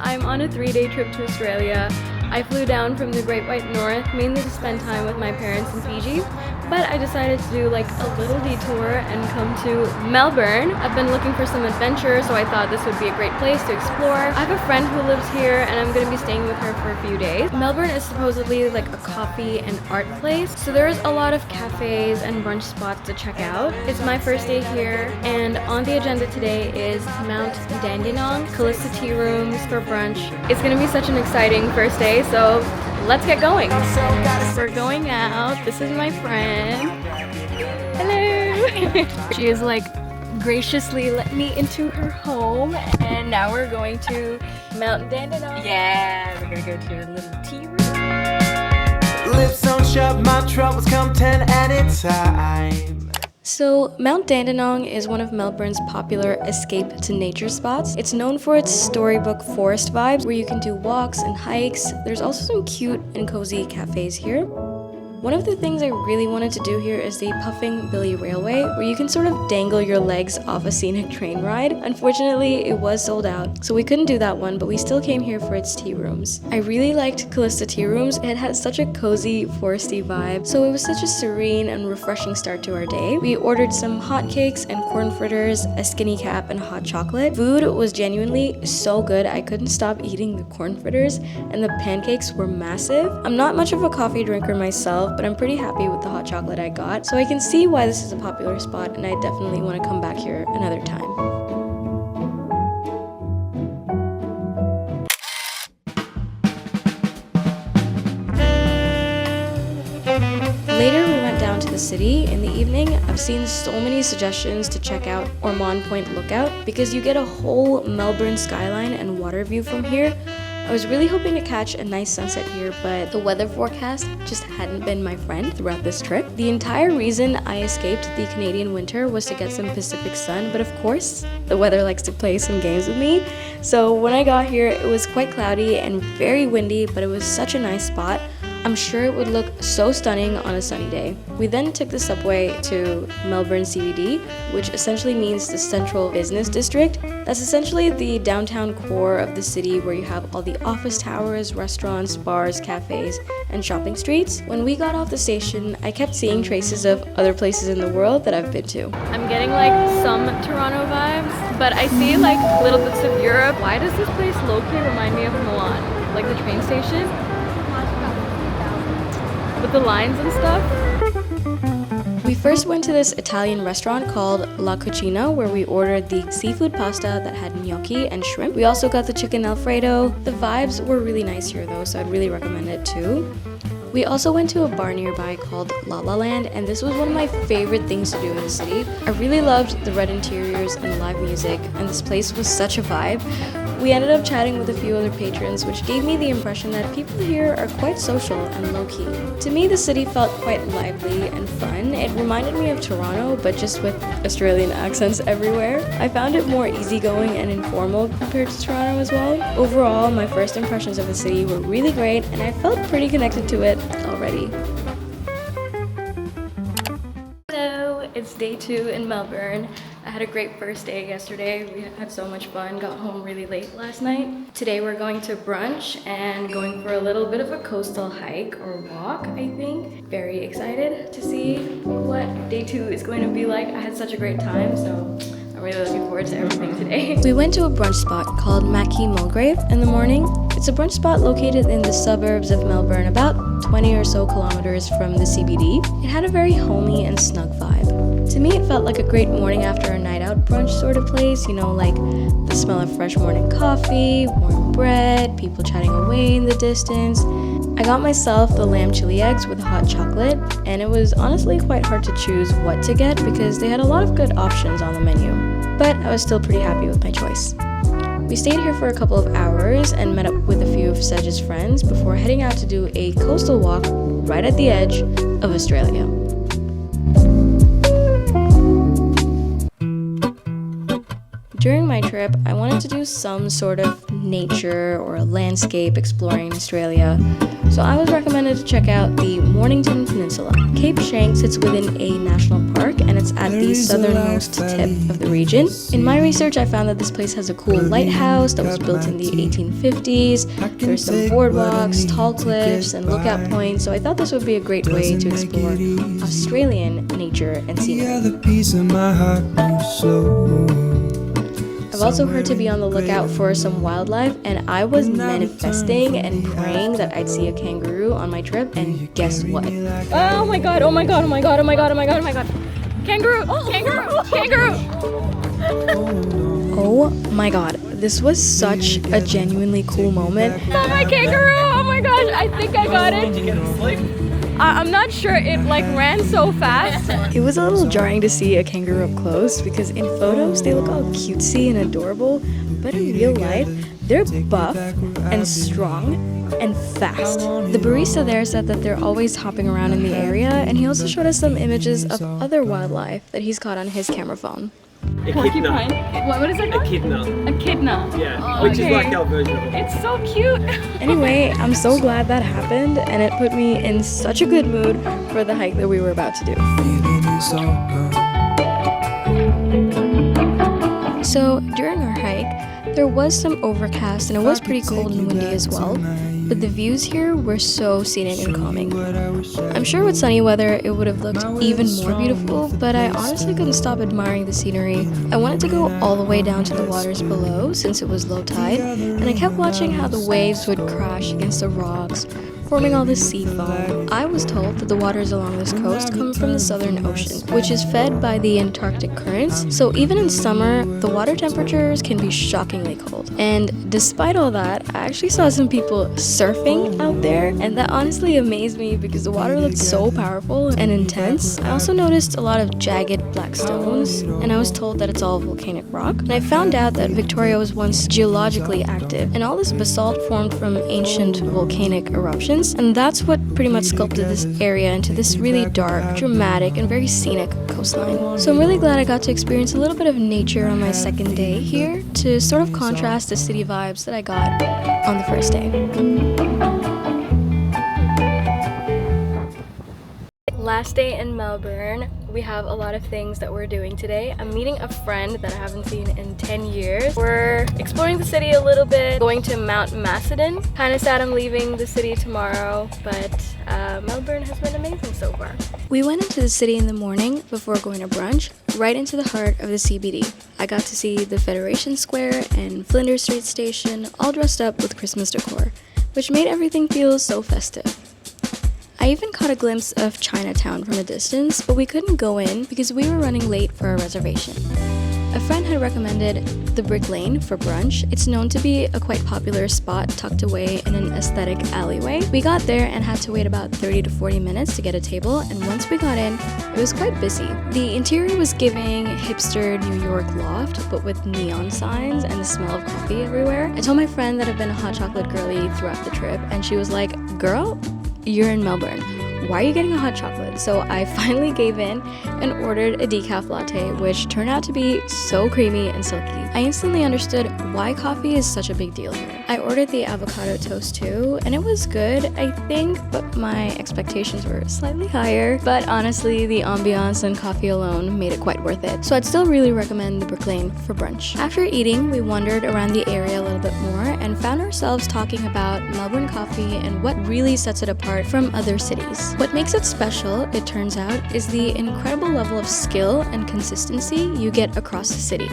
I'm on a 3-day trip to Australia. I flew down from the Great White North mainly to spend time with my parents in Fiji, but I decided to do like a little detour and come to Melbourne. I've been looking for some adventure, so I thought this would be a great place to explore. I have a friend who lives here and I'm going to be staying with her for a few days. Melbourne is supposedly like a coffee and art place, so there's a lot of cafes and brunch spots to check out. It's my first day here, and on the agenda today is Mount Dandenong, Kallista tea rooms for brunch. It's going to be such an exciting first day, so let's get going. We're going out. This is my friend. Hello. She is like graciously let me into her home, and now we're going to Mount Dandenong. Yeah, we're gonna go to a little tea room. Lips don't shut, my troubles come 10 at a time. So, Mount Dandenong is one of Melbourne's popular escape to nature spots. It's known for its storybook forest vibes where you can do walks and hikes. There's also some cute and cozy cafes here. One of the things I really wanted to do here is the Puffing Billy Railway, where you can sort of dangle your legs off a scenic train ride. Unfortunately, it was sold out, so we couldn't do that one, but we still came here for its tea rooms. I really liked Kallista tea rooms. It had such a cozy, foresty vibe, so it was such a serene and refreshing start to our day. We ordered some hotcakes and corn fritters, a skinny cap, and hot chocolate. Food was genuinely so good, I couldn't stop eating the corn fritters, and the pancakes were massive. I'm not much of a coffee drinker myself, but I'm pretty happy with the hot chocolate I got, so I can see why this is a popular spot, and I definitely want to come back here another time. Later, we went down to the city. In the evening, I've seen so many suggestions to check out Ormond Point Lookout because you get a whole Melbourne skyline and water view from here. I was really hoping to catch a nice sunset here, but the weather forecast just hadn't been my friend throughout this trip. The entire reason I escaped the Canadian winter was to get some Pacific sun, but of course, the weather likes to play some games with me. So when I got here, it was quite cloudy and very windy, but it was such a nice spot. I'm sure it would look so stunning on a sunny day. We then took the subway to Melbourne CBD, which essentially means the Central Business District. That's essentially the downtown core of the city where you have all the office towers, restaurants, bars, cafes, and shopping streets. When we got off the station, I kept seeing traces of other places in the world that I've been to. I'm getting like some Toronto vibes, but I see like little bits of Europe. Why does this place low-key remind me of Milan? Like the train station? With the lines and stuff. We first went to this Italian restaurant called La Cucina, where we ordered the seafood pasta that had gnocchi and shrimp. We also got the chicken alfredo. The vibes were really nice here though, so I'd really recommend it too. We also went to a bar nearby called La La Land, and this was one of my favorite things to do in the city. I really loved the red interiors and live music, and this place was such a vibe. We ended up chatting with a few other patrons, which gave me the impression that people here are quite social and low-key. To me, the city felt quite lively and fun. It reminded me of Toronto, but just with Australian accents everywhere. I found it more easygoing and informal compared to Toronto as well. Overall, my first impressions of the city were really great, and I felt pretty connected to it already. Hello, it's day 2 in Melbourne. I had a great first day yesterday. We had so much fun, got home really late last night. Today we're going to brunch and going for a little bit of a coastal hike or walk, I think. Very excited to see what day 2 is going to be like. I had such a great time, so I'm really looking forward to everything today. We went to a brunch spot called Mackie Mulgrave in the morning. It's a brunch spot located in the suburbs of Melbourne, about 20 or so kilometers from the CBD. It had a very homey and snug vibe. To me, it felt like a great morning after a night out brunch sort of place, you know, like the smell of fresh morning coffee, warm bread, people chatting away in the distance. I got myself the lamb chili eggs with hot chocolate, and it was honestly quite hard to choose what to get because they had a lot of good options on the menu, but I was still pretty happy with my choice. We stayed here for a couple of hours and met up with a few of Sedge's friends before heading out to do a coastal walk right at the edge of Australia. During my trip, I wanted to do some sort of nature or a landscape exploring in Australia. So I was recommended to check out the Mornington Peninsula. Cape Schanck sits within a national park and it's at the southernmost tip of the region. In my research, I found that this place has a cool lighthouse that was built in the 1850s. There's some boardwalks, tall cliffs, and lookout points, so I thought this would be a great way to explore Australian nature and scenery. I've also heard to be on the lookout for some wildlife, and I was manifesting and praying that I'd see a kangaroo on my trip, and guess what? Oh my god, oh my god, oh my god, oh my god, oh my god, oh my god. Kangaroo! Kangaroo! Kangaroo! Oh my god, this was such a genuinely cool moment. Oh my kangaroo! Oh my gosh, I think I got it. Did you get it asleep? I'm not sure, it like ran so fast. It was a little jarring to see a kangaroo up close because in photos they look all cutesy and adorable, but in real life they're buff and strong and fast. The barista there said that they're always hopping around in the area, and he also showed us some images of other wildlife that he's caught on his camera phone. Echidna. What is it called? Echidna. Echidna. Yeah, which is like our version of it. It's so cute. Anyway, I'm so glad that happened, and it put me in such a good mood for the hike that we were about to do. So during our hike, there was some overcast and it was pretty cold and windy as well, but the views here were so scenic and calming. I'm sure with sunny weather it would have looked even more beautiful, but I honestly couldn't stop admiring the scenery. I wanted to go all the way down to the waters below since it was low tide, and I kept watching how the waves would crash against the rocks, forming all this sea foam. I was told that the waters along this coast come from the Southern Ocean, which is fed by the Antarctic currents, so even in summer, the water temperatures can be shockingly cold. And despite all that, I actually saw some people surfing out there, and that honestly amazed me because the water looked so powerful and intense. I also noticed a lot of jagged black stones, and I was told that it's all volcanic rock. And I found out that Victoria was once geologically active, and all this basalt formed from ancient volcanic eruptions. And that's what pretty much sculpted this area into this really dark, dramatic, and very scenic coastline. So I'm really glad I got to experience a little bit of nature on my second day here to sort of contrast the city vibes that I got on the first day. Last day in Melbourne. We have a lot of things that we're doing today. I'm meeting a friend that I haven't seen in 10 years. We're exploring the city a little bit, going to Mount Macedon. Kind of sad I'm leaving the city tomorrow, but Melbourne has been amazing so far. We went into the city in the morning before going to brunch, right into the heart of the CBD. I got to see the Federation Square and Flinders Street Station all dressed up with Christmas decor, which made everything feel so festive. I even caught a glimpse of Chinatown from a distance, but we couldn't go in because we were running late for our reservation. A friend had recommended the Brick Lane for brunch. It's known to be a quite popular spot tucked away in an aesthetic alleyway. We got there and had to wait about 30 to 40 minutes to get a table, and once we got in, it was quite busy. The interior was giving hipster New York loft, but with neon signs and the smell of coffee everywhere. I told my friend that I've been a hot chocolate girly throughout the trip, and she was like, "Girl, you're in Melbourne. Why are you getting a hot chocolate?" So I finally gave in and ordered a decaf latte, which turned out to be so creamy and silky. I instantly understood why coffee is such a big deal here. I ordered the avocado toast too, and it was good, I think, but my expectations were slightly higher. But honestly, the ambiance and coffee alone made it quite worth it. So I'd still really recommend the Brick Lane for brunch. After eating, we wandered around the area a little bit more and found ourselves talking about Melbourne Coffee and what really sets it apart from other cities. What makes it special, it turns out, is the incredible level of skill and consistency you get across the city.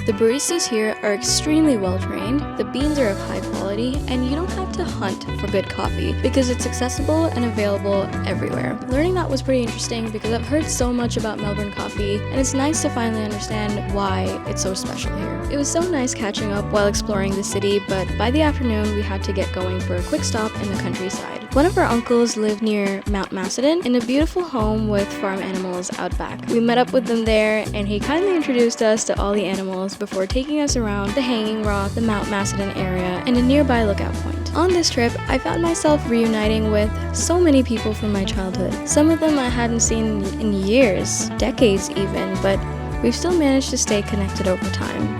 The baristas here are extremely well trained, the beans are of high quality, and you don't have to hunt for good coffee because it's accessible and available everywhere. Learning that was pretty interesting because I've heard so much about Melbourne coffee, and it's nice to finally understand why it's so special here. It was so nice catching up while exploring the city, but by the afternoon we had to get going for a quick stop in the countryside. One of our uncles lived near Mount Macedon in a beautiful home with farm animals out back. We met up with them there, and he kindly introduced us to all the animals before taking us around the Hanging Rock, the Mount Macedon area, and a nearby lookout point. On this trip, I found myself reuniting with so many people from my childhood. Some of them I hadn't seen in years, decades even, but we've still managed to stay connected over time.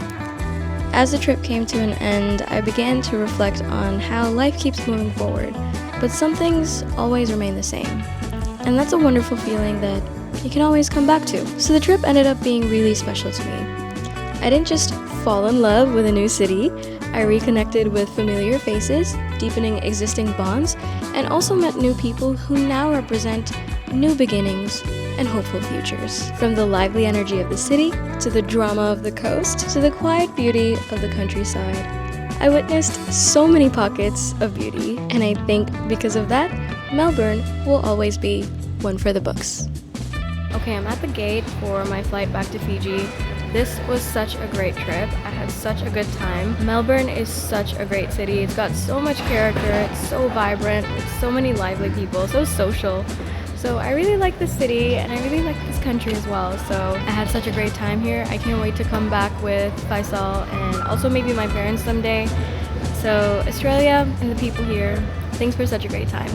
As the trip came to an end, I began to reflect on how life keeps moving forward, but some things always remain the same. And that's a wonderful feeling that you can always come back to. So the trip ended up being really special to me. I didn't just fall in love with a new city, I reconnected with familiar faces, deepening existing bonds, and also met new people who now represent new beginnings and hopeful futures. From the lively energy of the city, to the drama of the coast, to the quiet beauty of the countryside. I witnessed so many pockets of beauty, and I think because of that, Melbourne will always be one for the books. Okay, I'm at the gate for my flight back to Fiji. This was such a great trip. I had such a good time. Melbourne is such a great city. It's got so much character, it's so vibrant, with so many lively people, so social. So I really like this city and I really like this country as well. So I had such a great time here. I can't wait to come back with Faisal and also maybe my parents someday. So Australia and the people here, thanks for such a great time.